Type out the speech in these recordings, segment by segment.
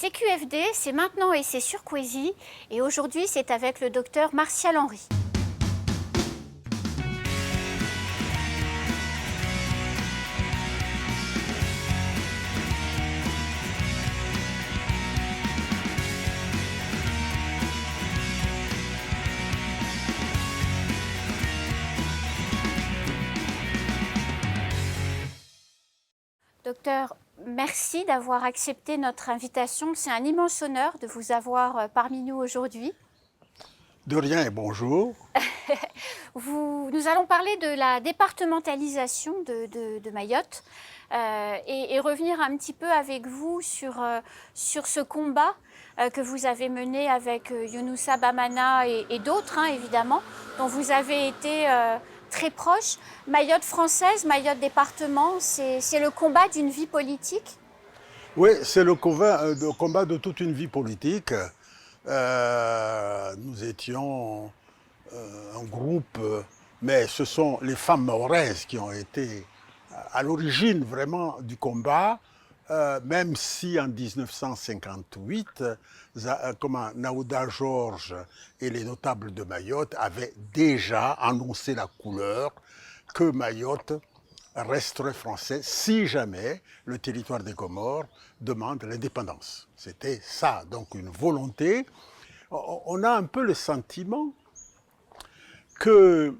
C'est QFD, c'est maintenant et c'est sur Kwesi. Et aujourd'hui, c'est avec le docteur Martial Henry. Docteur, merci d'avoir accepté notre invitation. C'est un immense honneur de vous avoir parmi nous aujourd'hui. De rien et bonjour. Nous allons parler de la départementalisation de Mayotte et revenir un petit peu avec vous sur ce combat que vous avez mené avec Younoussa Bamana et d'autres, évidemment, dont vous avez été très proche. Mayotte française, Mayotte département, c'est le combat d'une vie politique? Oui, c'est le combat de toute une vie politique. Nous étions un groupe, mais ce sont les femmes mahoraises qui ont été à l'origine vraiment du combat, même si en 1958, Naouda Georges et les notables de Mayotte avaient déjà annoncé la couleur que Mayotte resterait français si jamais le territoire des Comores demande l'indépendance. C'était ça, donc une volonté. On a un peu le sentiment que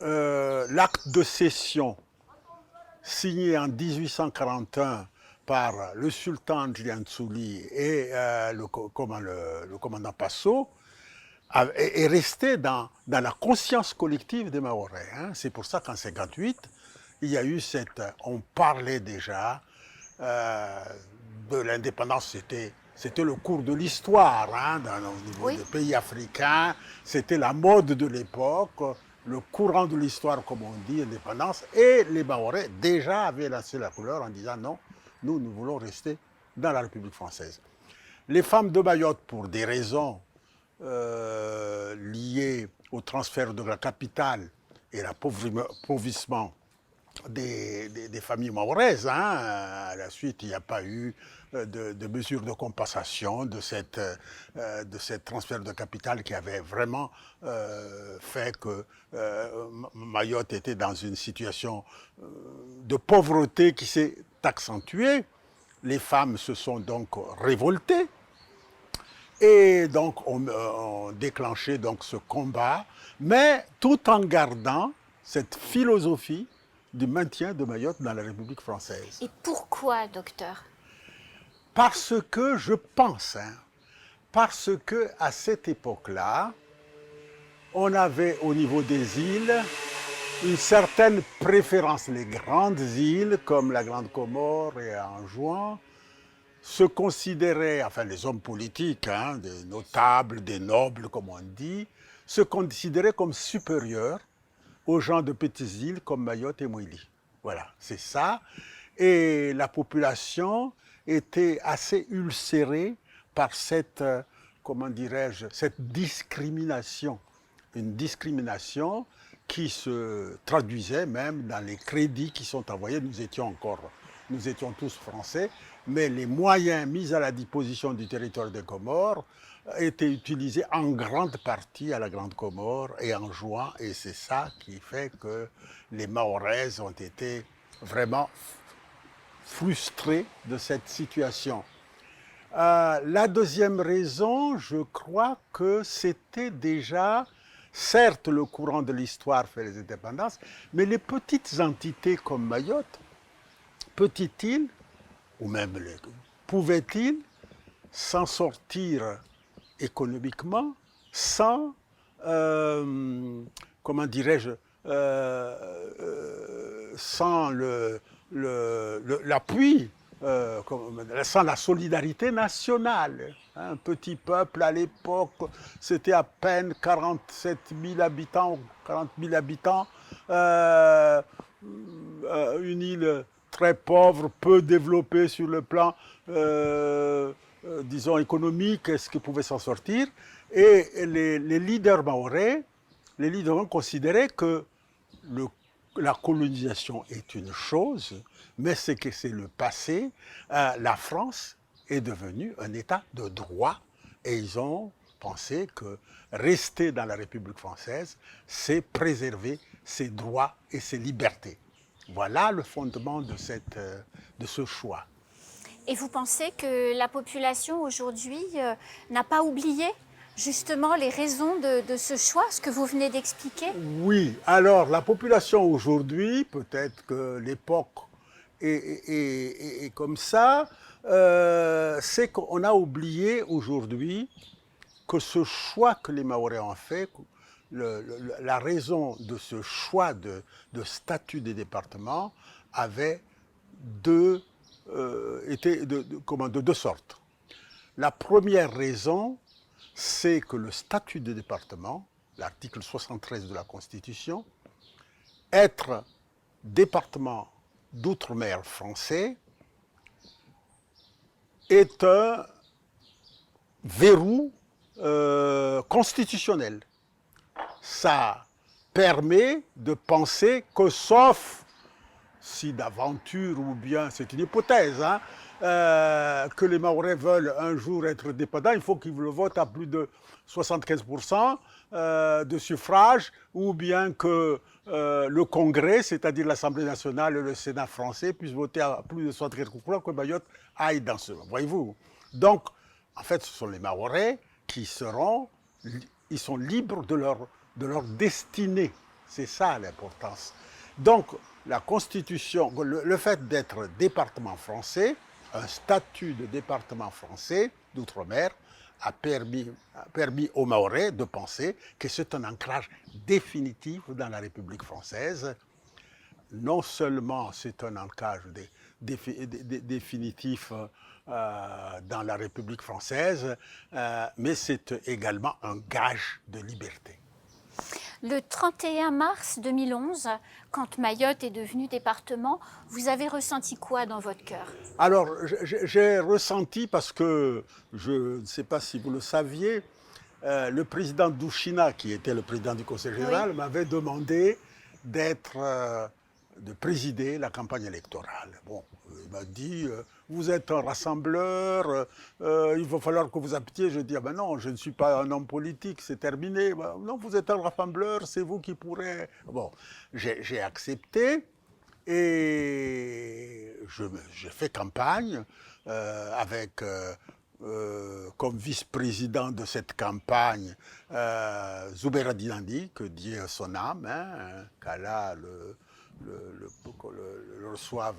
l'acte de cession signé en 1841 par le sultan Djian Souli et le commandant Passo est resté dans la conscience collective des Mahorais. C'est pour ça qu'en 1958, il y a eu on parlait déjà de l'indépendance, c'était le cours de l'histoire, au niveau des pays africains, c'était la mode de l'époque, le courant de l'histoire, comme on dit, indépendance, et les Mahorais déjà avaient lancé la couleur en disant non, nous voulons rester dans la République française. Les femmes de Mayotte, pour des raisons liées au transfert de la capitale et l'appauvrissement des familles mahoraises. À la suite, il n'y a pas eu de mesures de compensation de cette transfert de capital qui avait vraiment fait que Mayotte était dans une situation de pauvreté qui s'est accentuée. Les femmes se sont donc révoltées et donc ont déclenché donc ce combat, mais tout en gardant cette philosophie du maintien de Mayotte dans la République française. Et pourquoi, docteur? Parce que je pense, parce que à cette époque-là, on avait au niveau des îles une certaine préférence. Les grandes îles, comme la Grande Comore et Anjouan, se considéraient, enfin les hommes politiques, des notables, des nobles, comme on dit, se considéraient comme supérieurs aux gens de petites îles comme Mayotte et Mouili. Voilà, c'est ça. Et la population était assez ulcérée par cette, comment dirais-je, cette discrimination. Une discrimination qui se traduisait même dans les crédits qui sont envoyés. Nous étions tous français, mais les moyens mis à la disposition du territoire des Comores étaient utilisés en grande partie à la Grande Comore et en Jouan, et c'est ça qui fait que les Mahoraises ont été vraiment frustrés de cette situation. La deuxième raison, je crois que c'était déjà, certes, le courant de l'histoire fait les indépendances, mais les petites entités comme Mayotte, petite île, ou même pouvaient-ils s'en sortir économiquement sans, comment dirais-je, sans l'appui, sans la solidarité nationale. Un petit peuple à l'époque, c'était à peine 47 000 habitants, 40 000 habitants, une île très pauvre, peu développée sur le plan, disons, économique, est-ce qu'ils pouvaient s'en sortir? Et les leaders mahorais, ont considéré que la colonisation est une chose, mais c'est que c'est le passé. La France est devenu un État de droit et ils ont pensé que rester dans la République française, c'est préserver ses droits et ses libertés. Voilà le fondement de ce choix. Et vous pensez que la population aujourd'hui n'a pas oublié justement les raisons de ce choix, ce que vous venez d'expliquer? Oui, alors la population aujourd'hui, peut-être que l'époque est comme ça, c'est qu'on a oublié aujourd'hui que ce choix que les Mahorais ont fait, la raison de ce choix de statut des départements avait été de deux sortes. La première raison, c'est que le statut de département, l'article 73 de la Constitution, être département d'outre-mer français est un verrou constitutionnel. Ça permet de penser que sauf si d'aventure ou bien, c'est une hypothèse, hein, que les Mahorais veulent un jour être dépendants, il faut qu'ils le votent à plus de 75% de suffrage, ou bien que le Congrès, c'est-à-dire l'Assemblée nationale et le Sénat français, puissent voter à plus de 75% que Mayotte aille dans ce... Voyez-vous? Donc, en fait, ce sont les Mahorais qui ils sont libres de leur destinée. C'est ça l'importance. Donc, la Constitution, le fait d'être département français, un statut de département français d'outre-mer, a permis aux Mahorais de penser que c'est un ancrage définitif dans la République française. Non seulement c'est un ancrage définitif dans la République française, mais c'est également un gage de liberté. Le 31 mars 2011, quand Mayotte est devenue département, vous avez ressenti quoi dans votre cœur? Alors, j'ai ressenti, parce que je ne sais pas si vous le saviez, le président Douchina, qui était le président du Conseil général, oui, m'avait demandé de présider la campagne électorale. Bon, il m'a dit, vous êtes un rassembleur, il va falloir que vous habitiez. Je dis, ah ben non, je ne suis pas un homme politique, c'est terminé. Ben non, vous êtes un rassembleur, c'est vous qui pourrez... Bon, j'ai accepté et j'ai fait campagne avec... comme vice-président de cette campagne, Zoubeira Dinandi, que Dieu son âme, hein, qu'Allah le reçoive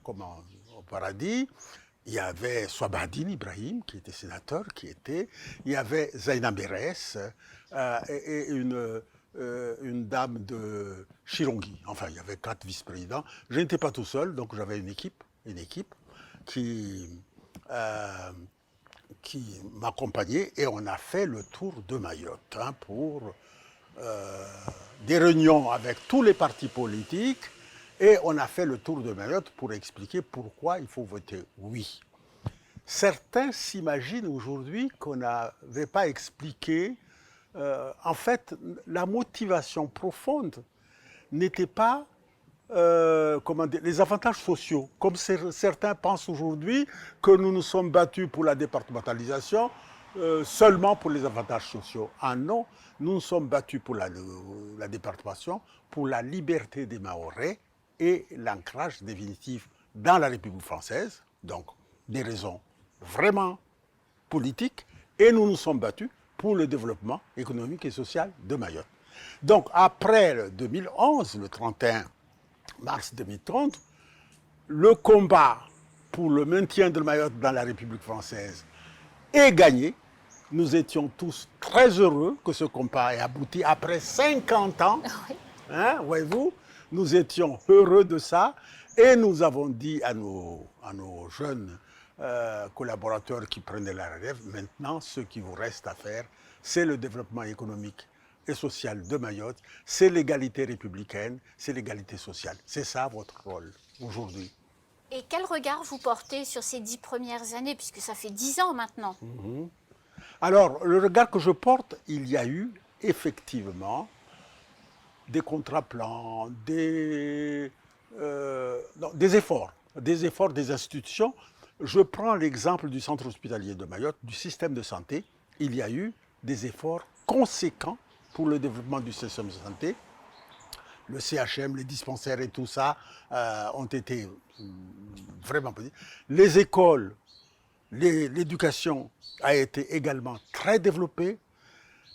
au paradis. Il y avait Swabadine Ibrahim, qui était sénateur, il y avait Zaina Beres et une dame de Chirongi. Enfin, il y avait 4 vice-présidents. Je n'étais pas tout seul, donc j'avais une équipe qui m'accompagnait et on a fait le tour de Mayotte pour des réunions avec tous les partis politiques et on a fait le tour de Mayotte pour expliquer pourquoi il faut voter oui. Certains s'imaginent aujourd'hui qu'on n'avait pas expliqué. En fait, la motivation profonde n'était pas les avantages sociaux. Comme certains pensent aujourd'hui que nous nous sommes battus pour la départementalisation seulement pour les avantages sociaux. Ah non, nous nous sommes battus pour la départementation, pour la liberté des Mahorais et l'ancrage définitif dans la République française, donc des raisons vraiment politiques, et nous nous sommes battus pour le développement économique et social de Mayotte. Donc après le 2011, le 31 mars 2030, le combat pour le maintien de Mayotte dans la République française est gagné. Nous étions tous très heureux que ce combat ait abouti après 50 ans. Hein, voyez-vous, nous étions heureux de ça et nous avons dit à nos jeunes collaborateurs qui prenaient la relève, maintenant, ce qui vous reste à faire, c'est le développement économique et social de Mayotte, c'est l'égalité républicaine, c'est l'égalité sociale. C'est ça votre rôle aujourd'hui. Et quel regard vous portez sur ces 10 premières années, puisque ça fait 10 ans maintenant? Alors, le regard que je porte, il y a eu effectivement des contraplans, des efforts des institutions Je prends l'exemple du centre hospitalier de Mayotte, du système de santé. Il y a eu des efforts conséquents pour le développement du système de santé. Le CHM, les dispensaires et tout ça ont été vraiment positifs. Les écoles, l'éducation a été également très développée.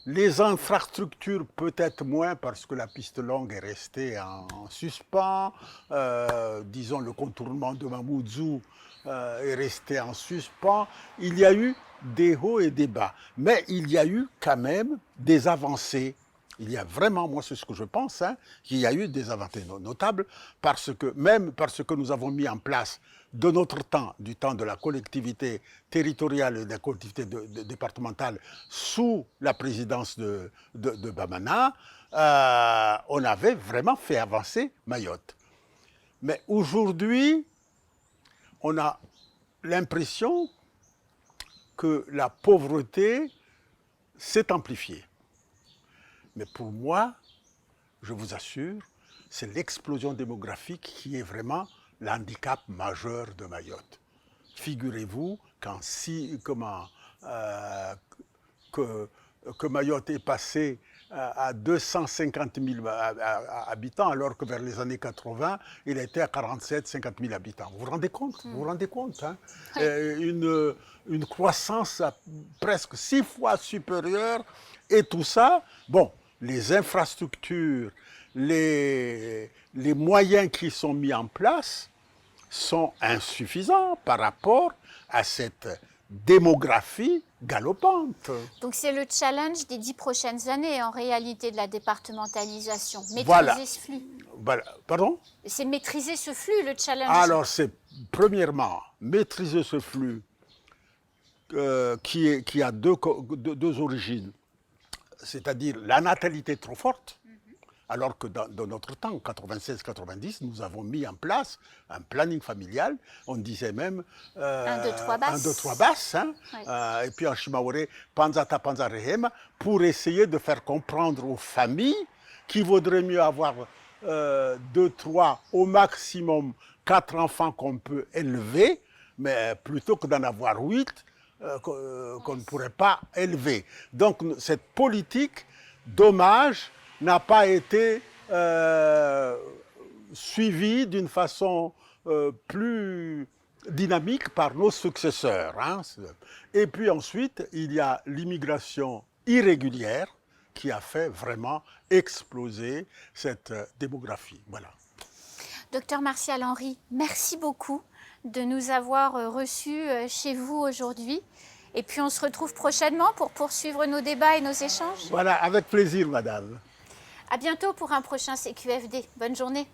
Les infrastructures peut-être moins parce que la piste longue est restée en suspens. Disons le contournement de Mamoudzou est resté en suspens. Il y a eu des hauts et des bas. Mais il y a eu quand même des avancées. Il y a vraiment, moi c'est ce que je pense, qu'il y a eu des avancées notables parce que nous avons mis en place de notre temps, du temps de la collectivité territoriale et de la collectivité départementale sous la présidence de Bamana, on avait vraiment fait avancer Mayotte. Mais aujourd'hui, on a l'impression que la pauvreté s'est amplifiée. Mais pour moi, je vous assure, c'est l'explosion démographique qui est vraiment l'handicap majeur de Mayotte. Figurez-vous que Mayotte est passé à 250 000 habitants, alors que vers les années 80, il était à 47-50 000 habitants. Vous vous rendez compte? Vous vous rendez compte, hein? Une croissance presque 6 fois supérieure, et tout ça, bon, les infrastructures, les moyens qui sont mis en place sont insuffisants par rapport à cette démographie galopante. Donc c'est le challenge des 10 prochaines années en réalité de la départementalisation. Maîtriser Voilà. ce flux. Voilà. Pardon? C'est maîtriser ce flux, le challenge. Alors c'est premièrement maîtriser ce flux qui a deux origines, c'est-à-dire la natalité trop forte. Alors que dans notre temps, 96-90, nous avons mis en place un planning familial. On disait même 1, 2, 3 basses. 1, 2, 3 basses. Hein, oui. Et puis en Shimaore, Panzata Panzarehem, pour essayer de faire comprendre aux familles qu'il vaudrait mieux avoir 2, 3, au maximum 4 enfants qu'on peut élever, mais plutôt que d'en avoir 8 qu'on ne pourrait pas élever. Donc cette politique, dommage, n'a pas été suivi d'une façon plus dynamique par nos successeurs. Hein. Et puis ensuite, il y a l'immigration irrégulière qui a fait vraiment exploser cette démographie. Voilà. Docteur Martial Henry, merci beaucoup de nous avoir reçus chez vous aujourd'hui. Et puis on se retrouve prochainement pour poursuivre nos débats et nos échanges. Voilà, avec plaisir, madame. À bientôt pour un prochain CQFD. Bonne journée.